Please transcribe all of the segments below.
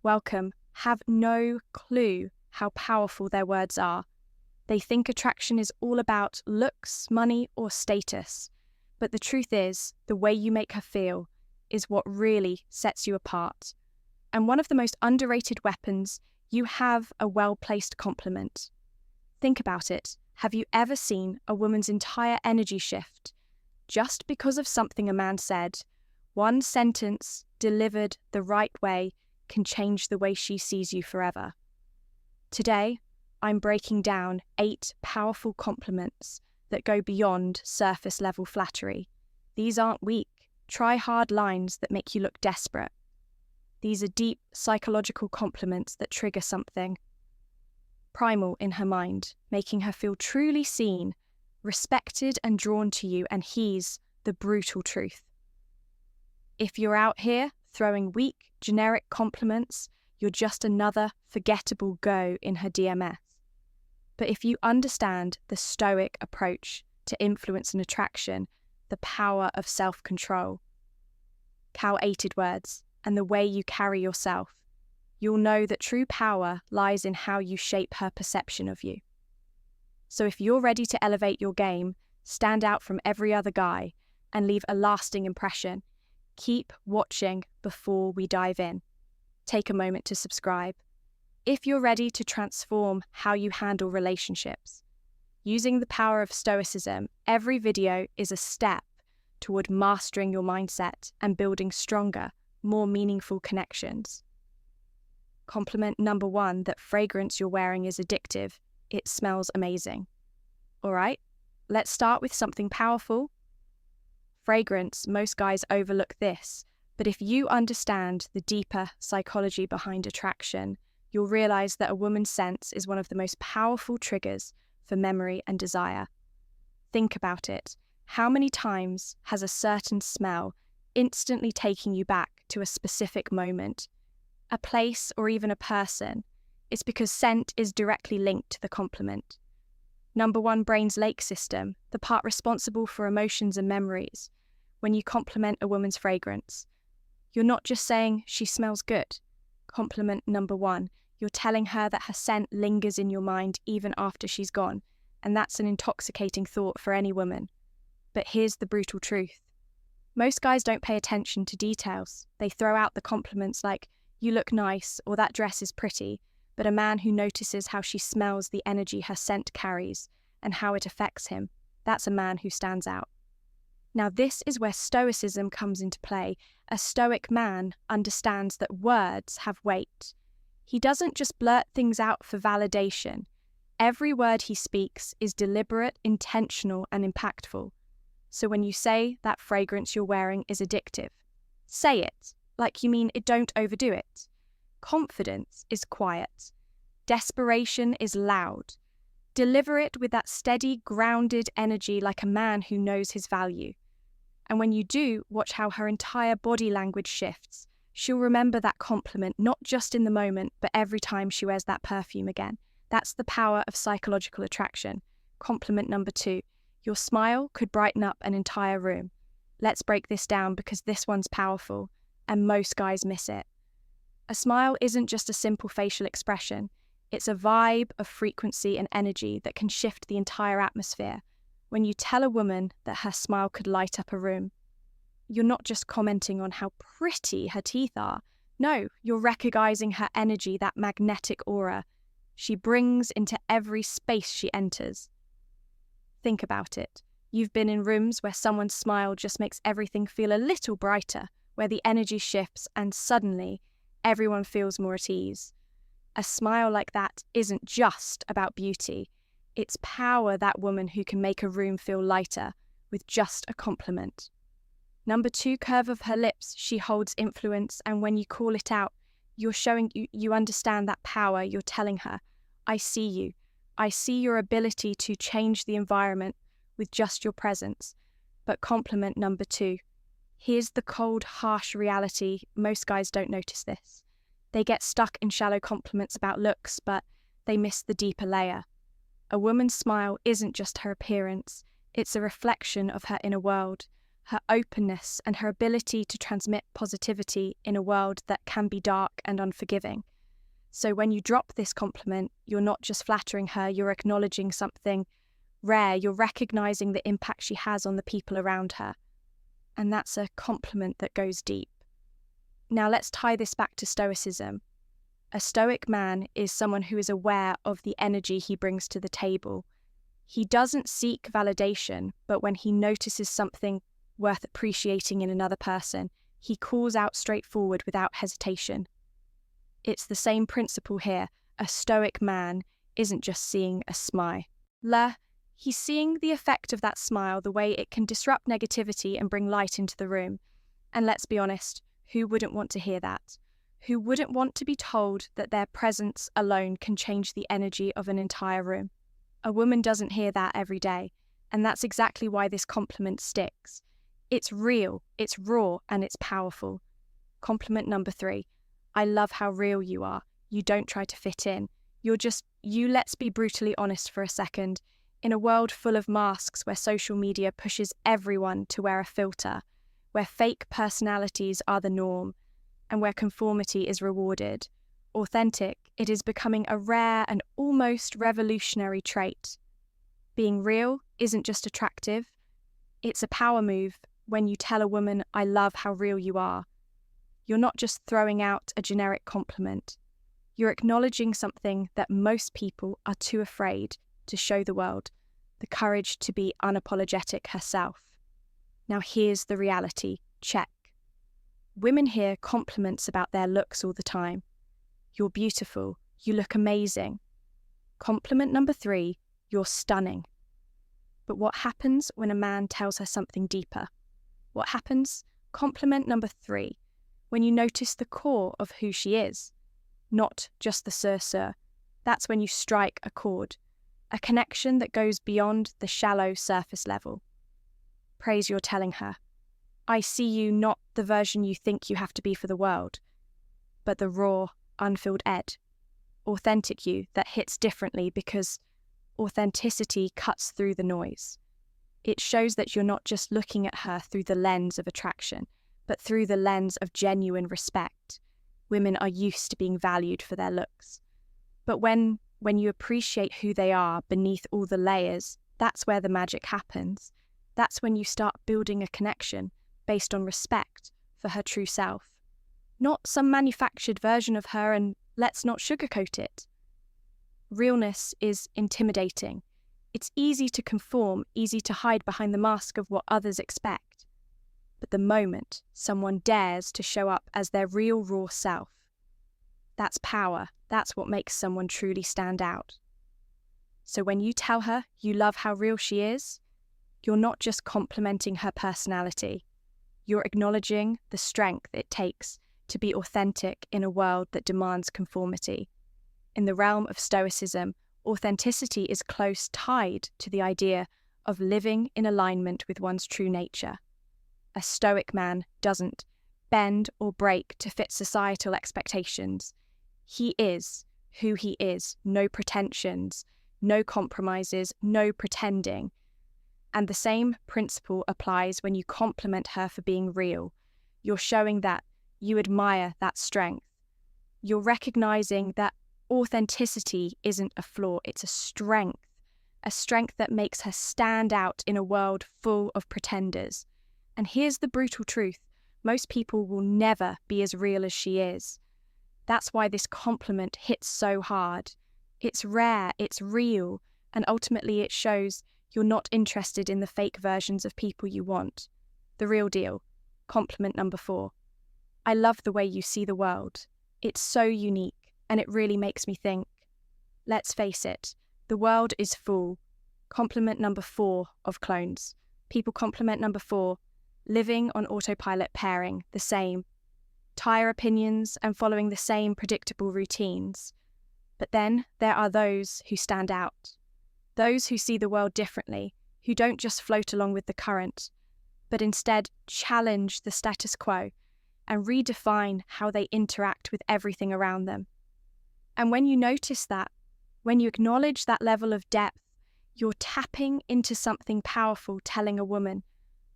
welcome, have no clue how powerful their words are. They think attraction is all about looks, money, or status. But the truth is, the way you make her feel is what really sets you apart. And one of the most underrated weapons, you have a well-placed compliment. Think about it. Have you ever seen a woman's entire energy shift just because of something a man said? One sentence delivered the right way can change the way she sees you forever. Today, I'm breaking down 8 powerful compliments that go beyond surface-level flattery. These aren't weak, try-hard lines that make you look desperate. These are deep psychological compliments that trigger something primal in her mind, making her feel truly seen, respected and drawn to you, and here's the brutal truth. If you're out here throwing weak, generic compliments, you're just another forgettable go in her DMS. But if you understand the Stoic approach to influence and attraction, the power of self-control, cow-ated words, and the way you carry yourself, you'll know that true power lies in how you shape her perception of you. So if you're ready to elevate your game, stand out from every other guy, and leave a lasting impression, keep watching before we dive in. Take a moment to subscribe. If you're ready to transform how you handle relationships, using the power of Stoicism, every video is a step toward mastering your mindset and building stronger, more meaningful connections. Compliment number 1, that fragrance you're wearing is addictive. It smells amazing. All right, let's start with something powerful. Fragrance, most guys overlook this, but if you understand the deeper psychology behind attraction, you'll realize that a woman's scent is one of the most powerful triggers for memory and desire. Think about it. How many times has a certain smell instantly taken you back to a specific moment, a place, or even a person? It's because scent is directly linked to the compliment. Number 1, brain's lake system, the part responsible for emotions and memories. When you compliment a woman's fragrance, you're not just saying she smells good. Compliment number 1, you're telling her that her scent lingers in your mind even after she's gone, and that's an intoxicating thought for any woman. But here's the brutal truth. Most guys don't pay attention to details. They throw out the compliments like, "You look nice," or "That dress is pretty," but a man who notices how she smells the energy her scent carries and how it affects him, that's a man who stands out. Now this is where Stoicism comes into play. A Stoic man understands that words have weight. He doesn't just blurt things out for validation. Every word he speaks is deliberate, intentional, and impactful. So when you say that fragrance you're wearing is addictive, say it like you mean it, don't overdo it. Confidence is quiet. Desperation is loud. Deliver it with that steady, grounded energy like a man who knows his value. And when you do, watch how her entire body language shifts. She'll remember that compliment, not just in the moment, but every time she wears that perfume again. That's the power of psychological attraction. Compliment number 2, your smile could brighten up an entire room. Let's break this down because this one's powerful, and most guys miss it. A smile isn't just a simple facial expression. It's a vibe of frequency and energy that can shift the entire atmosphere. When you tell a woman that her smile could light up a room, you're not just commenting on how pretty her teeth are. No, you're recognizing her energy, that magnetic aura she brings into every space she enters. Think about it. You've been in rooms where someone's smile just makes everything feel a little brighter, where the energy shifts and suddenly everyone feels more at ease. A smile like that isn't just about beauty. It's power, that woman who can make a room feel lighter with just a compliment. Number 2, curve of her lips. She holds influence, and when you call it out, you're showing you understand that power. You're telling her, "I see you. I see your ability to change the environment with just your presence." But compliment number 2. Here's the cold, harsh reality. Most guys don't notice this. They get stuck in shallow compliments about looks, but they miss the deeper layer. A woman's smile isn't just her appearance. It's a reflection of her inner world. her openness, and her ability to transmit positivity in a world that can be dark and unforgiving. So when you drop this compliment, you're not just flattering her, you're acknowledging something rare, you're recognizing the impact she has on the people around her. And that's a compliment that goes deep. Now let's tie this back to Stoicism. A Stoic man is someone who is aware of the energy he brings to the table. He doesn't seek validation, but when he notices something worth appreciating in another person, he calls out straightforward without hesitation. It's the same principle here. A Stoic man isn't just seeing a smile. He's seeing the effect of that smile, the way it can disrupt negativity and bring light into the room. And let's be honest, who wouldn't want to hear that? Who wouldn't want to be told that their presence alone can change the energy of an entire room? A woman doesn't hear that every day, and that's exactly why this compliment sticks. It's real, it's raw, and it's powerful. Compliment number 3. I love how real you are. You don't try to fit in. You're just you. Let's be brutally honest for a second. In a world full of masks where social media pushes everyone to wear a filter, where fake personalities are the norm, and where conformity is rewarded, authentic, it is becoming a rare and almost revolutionary trait. Being real isn't just attractive, it's a power move when you tell a woman, I love how real you are. You're not just throwing out a generic compliment. You're acknowledging something that most people are too afraid to show the world, the courage to be unapologetic herself. Now here's the reality check. Women hear compliments about their looks all the time. You're beautiful. You look amazing. Compliment number 3, you're stunning. But what happens when a man tells her something deeper? What happens? Compliment number 3, when you notice the core of who she is, not just the sur. That's when you strike a chord, a connection that goes beyond the shallow surface level. Praise you're telling her. I see you not the version you think you have to be for the world, but the raw, unfilled Ed. Authentic you that hits differently because authenticity cuts through the noise. It shows that you're not just looking at her through the lens of attraction, but through the lens of genuine respect. Women are used to being valued for their looks. But when you appreciate who they are beneath all the layers, that's where the magic happens. That's when you start building a connection based on respect for her true self. Not some manufactured version of her, and let's not sugarcoat it. Realness is intimidating. It's easy to conform, easy to hide behind the mask of what others expect. But the moment someone dares to show up as their real, raw self, that's power. That's what makes someone truly stand out. So when you tell her you love how real she is, you're not just complimenting her personality. You're acknowledging the strength it takes to be authentic in a world that demands conformity. In the realm of Stoicism, authenticity is close tied to the idea of living in alignment with one's true nature. A Stoic man doesn't bend or break to fit societal expectations. He is who he is, no pretensions, no compromises, no pretending. And the same principle applies when you compliment her for being real. You're showing that you admire that strength. You're recognizing that authenticity isn't a flaw, it's a strength that makes her stand out in a world full of pretenders. And here's the brutal truth. Most people will never be as real as she is. That's why this compliment hits so hard. It's rare, it's real, and ultimately it shows you're not interested in the fake versions of people you want. The real deal. Compliment number 4. I love the way you see the world. It's so unique, and it really makes me think. Let's face it, the world is full. Compliment number 4 of clones. People compliment number 4. Living on autopilot pairing, the same. Tire opinions and following the same predictable routines. But then there are those who stand out. Those who see the world differently, who don't just float along with the current, but instead challenge the status quo and redefine how they interact with everything around them. And when you notice that, when you acknowledge that level of depth, you're tapping into something powerful, telling a woman,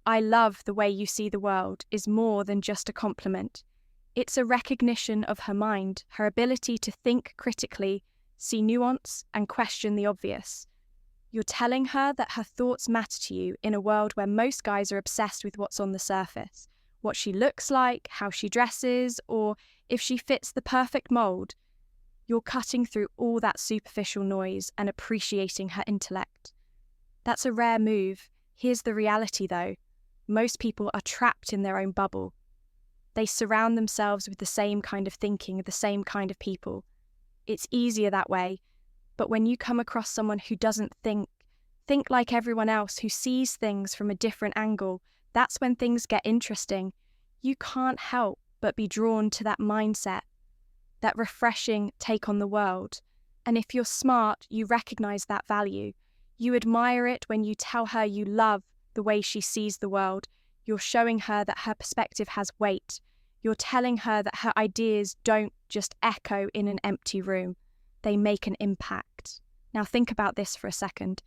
"I love the way you see the world" is more than just a compliment. It's a recognition of her mind, her ability to think critically, see nuance, and question the obvious. You're telling her that her thoughts matter to you in a world where most guys are obsessed with what's on the surface, what she looks like, how she dresses, or if she fits the perfect mold. You're cutting through all that superficial noise and appreciating her intellect. That's a rare move. Here's the reality, though. Most people are trapped in their own bubble. They surround themselves with the same kind of thinking, the same kind of people. It's easier that way, but when you come across someone who doesn't think like everyone else, who sees things from a different angle, that's when things get interesting. You can't help but be drawn to that mindset, that refreshing take on the world. And if you're smart, you recognize that value. You admire it when you tell her you love the way she sees the world. You're showing her that her perspective has weight. You're telling her that her ideas don't just echo in an empty room. They make an impact. Now think about this for a second.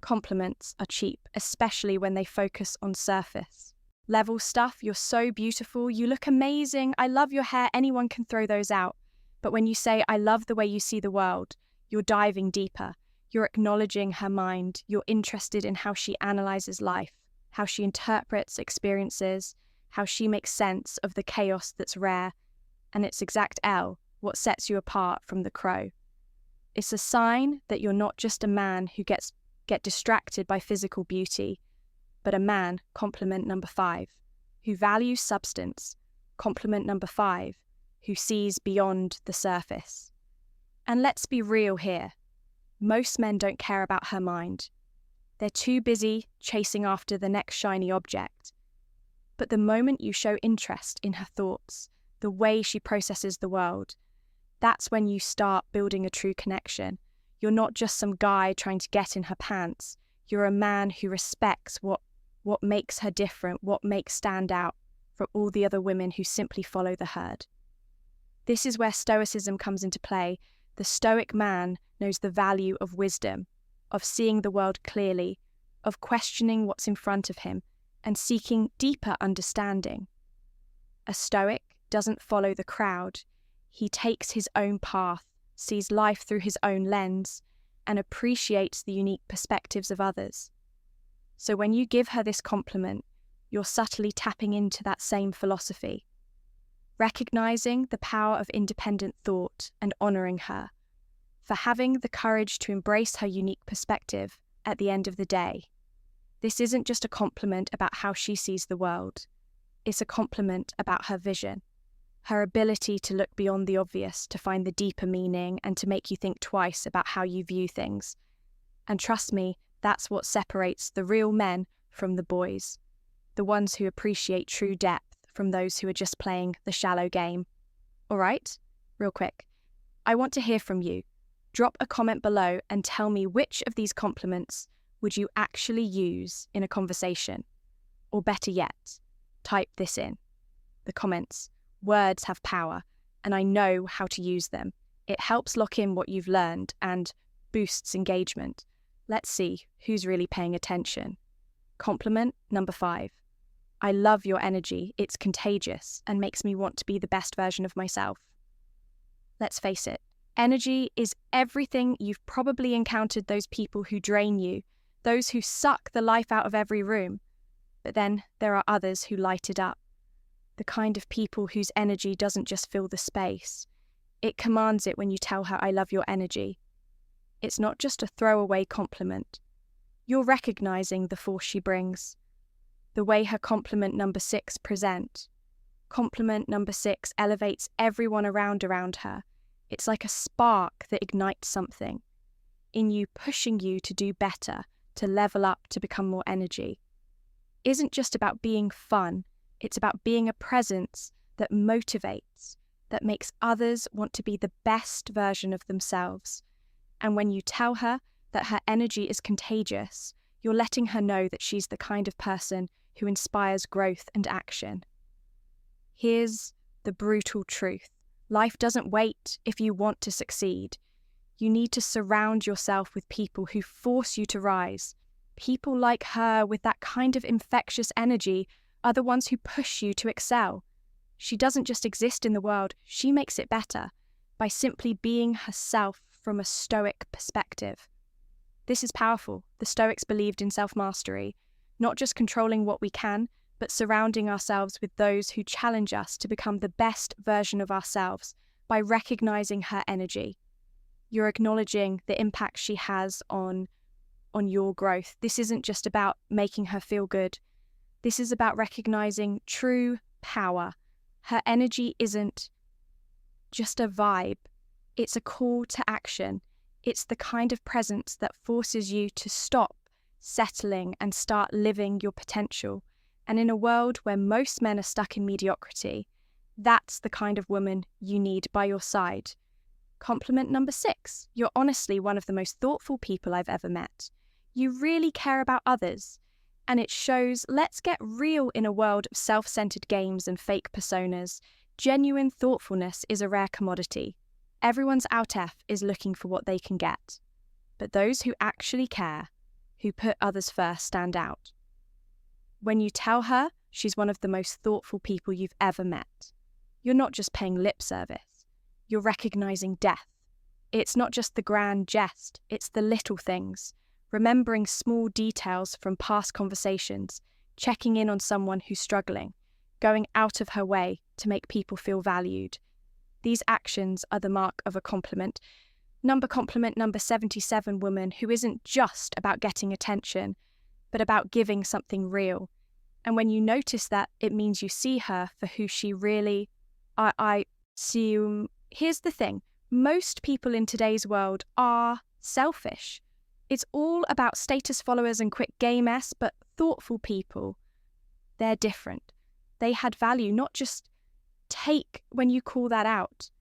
Compliments are cheap, especially when they focus on surface level stuff. "You're so beautiful," "You look amazing," "I love your hair," anyone can throw those out. But when you say, "I love the way you see the world," you're diving deeper. You're acknowledging her mind. You're interested in how she analyzes life, how she interprets experiences, how she makes sense of the chaos that's rare. And it's exact L, what sets you apart from the crow. It's a sign that you're not just a man who get distracted by physical beauty, but a man, compliment number 5, who values substance, compliment number 5, who sees beyond the surface. And let's be real here. Most men don't care about her mind. They're too busy chasing after the next shiny object. But the moment you show interest in her thoughts, the way she processes the world, that's when you start building a true connection. You're not just some guy trying to get in her pants. You're a man who respects what makes her different, what makes stand out from all the other women who simply follow the herd. This is where Stoicism comes into play. The Stoic man knows the value of wisdom, of seeing the world clearly, of questioning what's in front of him, and seeking deeper understanding. A Stoic doesn't follow the crowd. He takes his own path, sees life through his own lens, and appreciates the unique perspectives of others. So when you give her this compliment, you're subtly tapping into that same philosophy, recognizing the power of independent thought and honoring her for having the courage to embrace her unique perspective at the end of the day. This isn't just a compliment about how she sees the world. It's a compliment about her vision, her ability to look beyond the obvious, to find the deeper meaning, and to make you think twice about how you view things. And trust me, that's what separates the real men from the boys, the ones who appreciate true depth from those who are just playing the shallow game. All right, real quick, I want to hear from you. Drop a comment below and tell me which of these compliments would you actually use in a conversation? Or better yet, type this in the comments. Words have power, and I know how to use them. It helps lock in what you've learned and boosts engagement. Let's see who's really paying attention. Compliment number 5. I love your energy. It's contagious and makes me want to be the best version of myself. Let's face it, energy is everything. You've probably encountered those people who drain you, those who suck the life out of every room. But then there are others who light it up. The kind of people whose energy doesn't just fill the space. It commands it when you tell her, "I love your energy." It's not just a throwaway compliment. You're recognizing the force she brings. The way her compliment number 6 present. Compliment number 6 elevates everyone around her. It's like a spark that ignites something in you, pushing you to do better, to level up, to become more energy. Isn't just about being fun. It's about being a presence that motivates, that makes others want to be the best version of themselves. And when you tell her that her energy is contagious, you're letting her know that she's the kind of person who inspires growth and action. Here's the brutal truth. Life doesn't wait if you want to succeed. You need to surround yourself with people who force you to rise, People like her with that kind of infectious energy are the ones who push you to excel. She doesn't just exist in the world, she makes it better by simply being herself from a Stoic perspective. This is powerful. The Stoics believed in self-mastery, not just controlling what we can, but surrounding ourselves with those who challenge us to become the best version of ourselves by recognizing her energy. You're acknowledging the impact she has on your growth. This isn't just about making her feel good. This is about recognizing true power. Her energy isn't just a vibe. It's a call to action. It's the kind of presence that forces you to stop settling and start living your potential. And in a world where most men are stuck in mediocrity, that's the kind of woman you need by your side. Compliment number 6. You're honestly one of the most thoughtful people I've ever met. You really care about others. And it shows. Let's get real in a world of self-centered games and fake personas. Genuine thoughtfulness is a rare commodity. Everyone's out-F is looking for what they can get. But those who actually care, who put others first, stand out. When you tell her she's one of the most thoughtful people you've ever met, you're not just paying lip service, you're recognizing depth. It's not just the grand jest, it's the little things. Remembering small details from past conversations, checking in on someone who's struggling, going out of her way to make people feel valued. These actions are the mark of a compliment. Compliment number 77, woman who isn't just about getting attention, but about giving something real. And when you notice that, it means you see her for who she really... Here's the thing. Most people in today's world are selfish. It's all about status followers and quick game-s, but thoughtful people, they're different. They had value, not just take when you call that out.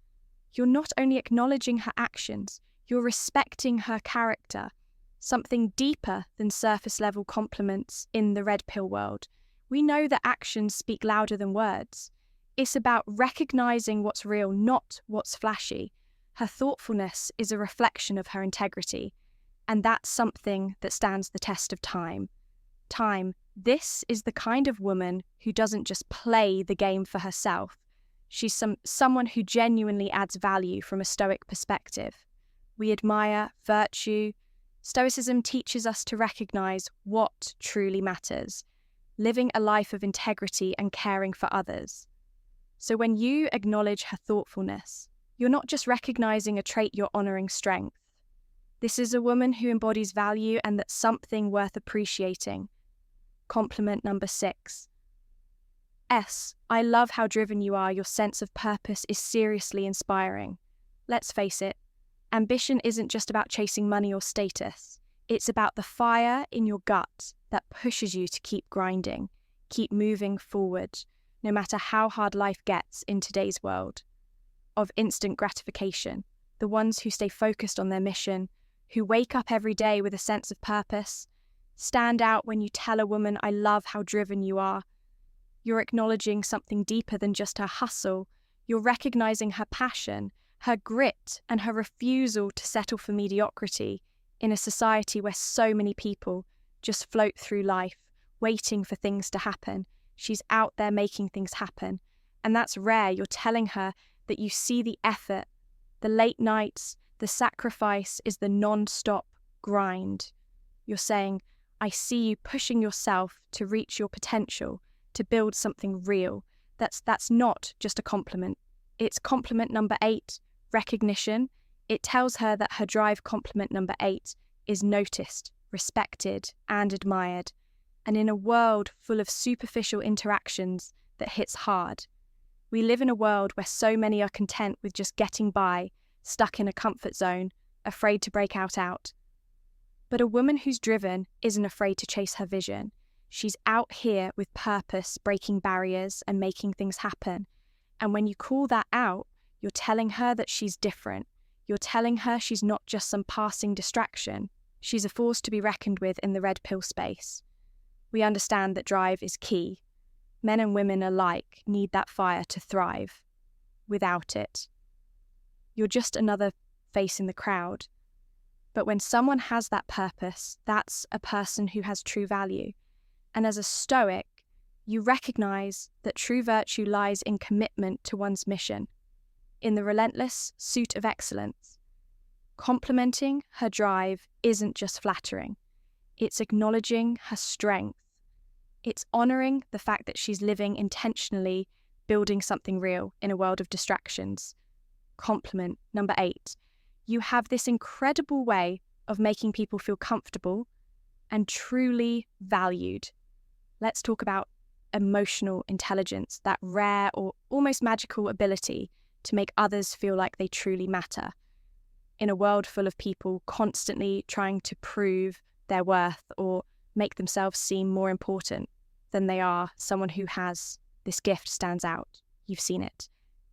You're not only acknowledging her actions, you're respecting her character, something deeper than surface-level compliments in the red pill world. We know that actions speak louder than words. It's about recognizing what's real, not what's flashy. Her thoughtfulness is a reflection of her integrity, and that's something that stands the test of time. This is the kind of woman who doesn't just play the game for herself. She's someone who genuinely adds value from a Stoic perspective. We admire virtue. Stoicism teaches us to recognize what truly matters, living a life of integrity and caring for others. So when you acknowledge her thoughtfulness, you're not just recognizing a trait, you're honoring strength. This is a woman who embodies value, and that's something worth appreciating. Compliment number 6. I love how driven you are. Your sense of purpose is seriously inspiring. Let's face it, ambition isn't just about chasing money or status. It's about the fire in your gut that pushes you to keep grinding, keep moving forward, no matter how hard life gets in today's world of instant gratification. The ones who stay focused on their mission, who wake up every day with a sense of purpose, stand out when you tell a woman, I love how driven you are. You're acknowledging something deeper than just her hustle. You're recognizing her passion, her grit, and her refusal to settle for mediocrity in a society where so many people just float through life, waiting for things to happen. She's out there making things happen. And that's rare. You're telling her that you see the effort, the late nights, the sacrifice is the non-stop grind. You're saying, I see you pushing yourself to reach your potential, to build something real. That's not just a compliment. It's compliment number 8, recognition. It tells her that her drive, compliment number 8, is noticed, respected, and admired. And in a world full of superficial interactions that hits hard, we live in a world where so many are content with just getting by, stuck in a comfort zone, afraid to break out. But a woman who's driven isn't afraid to chase her vision. She's out here with purpose, breaking barriers and making things happen. And when you call that out, you're telling her that she's different. You're telling her she's not just some passing distraction. She's a force to be reckoned with in the red pill space. We understand that drive is key. Men and women alike need that fire to thrive. Without it, you're just another face in the crowd. But when someone has that purpose, that's a person who has true value. And as a Stoic, you recognize that true virtue lies in commitment to one's mission, in the relentless pursuit of excellence. Complimenting her drive isn't just flattering. It's acknowledging her strength. It's honoring the fact that she's living intentionally, building something real in a world of distractions. Compliment number 8. You have this incredible way of making people feel comfortable and truly valued. Let's talk about emotional intelligence, that rare or almost magical ability to make others feel like they truly matter. In a world full of people constantly trying to prove their worth or make themselves seem more important than they are, someone who has this gift stands out. You've seen it.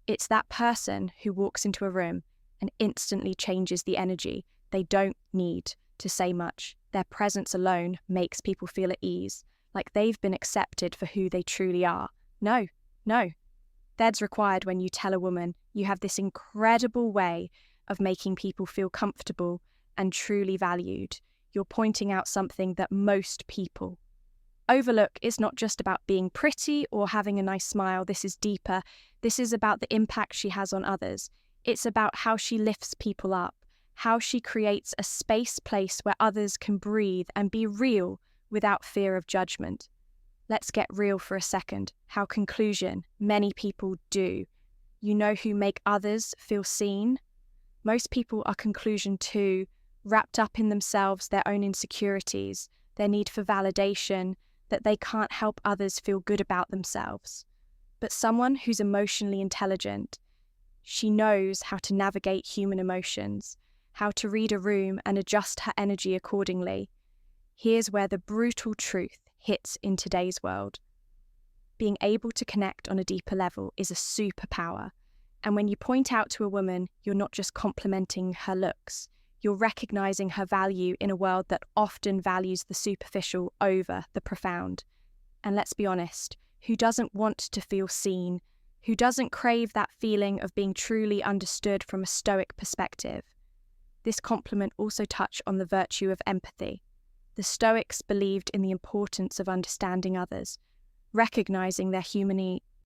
It's that person who walks into a room and instantly changes the energy. They don't need to say much. Their presence alone makes people feel at ease, like they've been accepted for who they truly are. No. That's required when you tell a woman you have this incredible way of making people feel comfortable and truly valued. You're pointing out something that most people overlook. Is not just about being pretty or having a nice smile. This is deeper. This is about the impact she has on others. It's about how she lifts people up, how she creates a place where others can breathe and be real without fear of judgment. Let's get real for a second. How conclusion, many people do. You know who make others feel seen? Most people are conclusion too, wrapped up in themselves, their own insecurities, their need for validation, that they can't help others feel good about themselves. But someone who's emotionally intelligent, she knows how to navigate human emotions, how to read a room and adjust her energy accordingly. Here's where the brutal truth hits in today's world. Being able to connect on a deeper level is a superpower. And when you point out to a woman, you're not just complimenting her looks, you're recognizing her value in a world that often values the superficial over the profound. And let's be honest, who doesn't want to feel seen? Who doesn't crave that feeling of being truly understood from a Stoic perspective? This compliment also touched on the virtue of empathy. The Stoics believed in the importance of understanding others, recognizing their